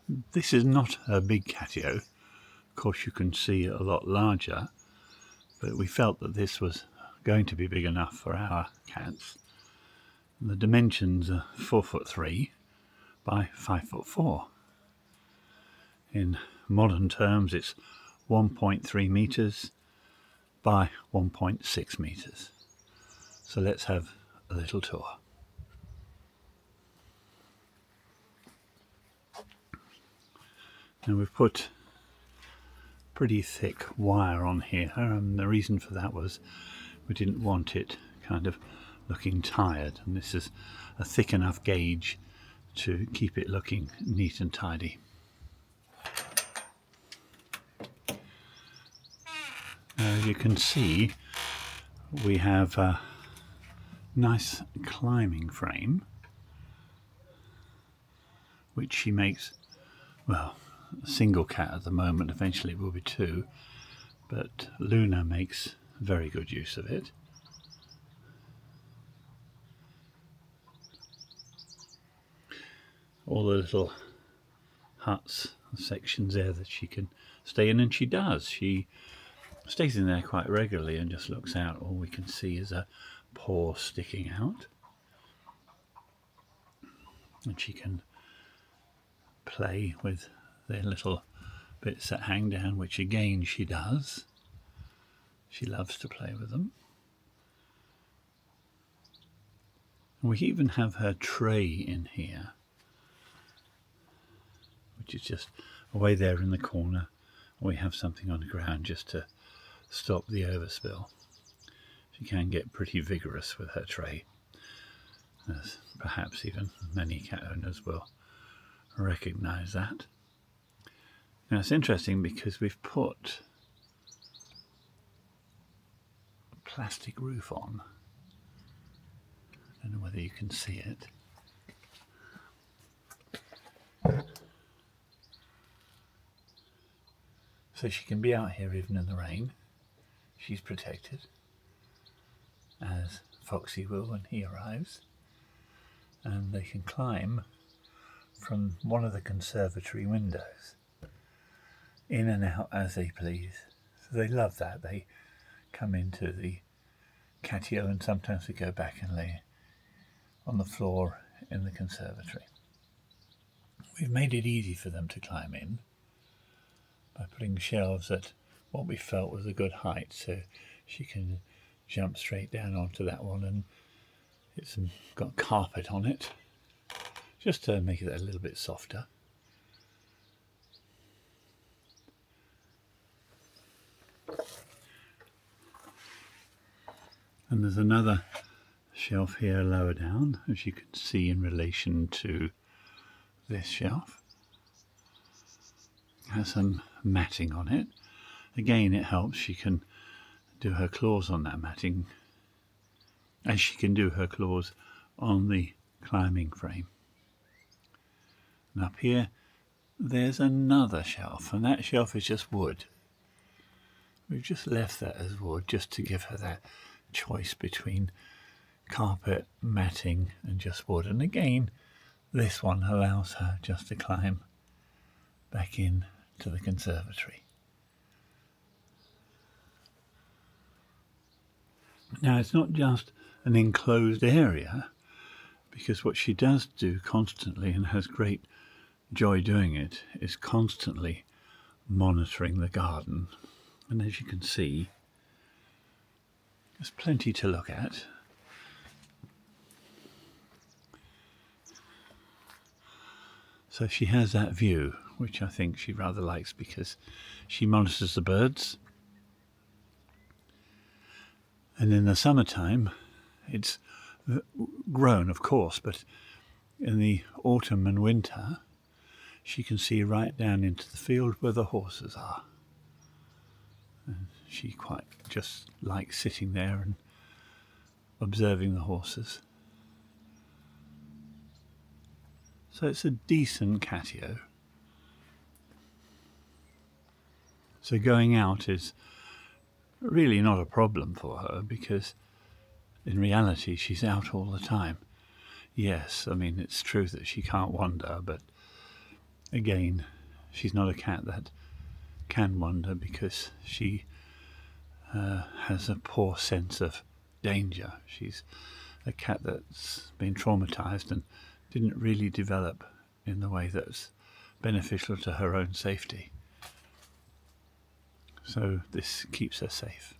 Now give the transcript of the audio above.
This is not a big Catio. Of course, you can see it a lot larger, but we felt that this was going to be big enough for our cats. And the dimensions are 4'3" by 5'4". In modern terms, it's 1.3 meters by 1.6 meters. So let's have a little tour. Now we've put pretty thick wire on here, and the reason for that was we didn't want it kind of looking tired, and this is a thick enough gauge to keep it looking neat and tidy. As you can see, we have a nice climbing frame which she makes, well, a single cat at the moment, eventually it will be two, but Luna makes very good use of it. All the little huts, sections there that she can stay in, and she does. She stays in there quite regularly and just looks out. All we can see is a paw sticking out, and she can play with the little bits that hang down, which again she does. She loves to play with them. And we even have her tray in here, which is just away there in the corner. We have something on the ground just to stop the overspill. She can get pretty vigorous with her tray, as perhaps even many cat owners will recognize that. Now it's interesting because we've put a plastic roof on. I don't know whether you can see it. So she can be out here even in the rain. She's protected, as Foxy will when he arrives. And they can climb from one of the conservatory windows in and out as they please. So they love that. They come into the Catio, and sometimes they go back and lay on the floor in the conservatory. We've made it easy for them to climb in by putting shelves at what we felt was a good height, so she can jump straight down onto that one, and it's got carpet on it just to make it a little bit softer. And there's another shelf here lower down, as you can see, in relation to this shelf. It has some matting on it. Again, it helps. She can do her claws on that matting, as she can do her claws on the climbing frame. And up here, there's another shelf, and that shelf is just wood. We've just left that as wood, just to give her that choice between carpet, matting, and just wood. And again, this one allows her just to climb back in to the conservatory. Now, it's not just an enclosed area, because what she does do constantly, and has great joy doing it, is constantly monitoring the garden. And as you can see, there's plenty to look at. So she has that view, which I think she rather likes, because she monitors the birds. And in the summertime, it's grown, of course, but in the autumn and winter, she can see right down into the field where the horses are. And she quite just likes sitting there and observing the horses. So it's a decent Catio. So going out is really not a problem for her, because in reality she's out all the time. Yes, I mean, it's true that she can't wander, but again, she's not a cat that can wander because she has a poor sense of danger. She's a cat that's been traumatized and didn't really develop in the way that's beneficial to her own safety. So this keeps her safe.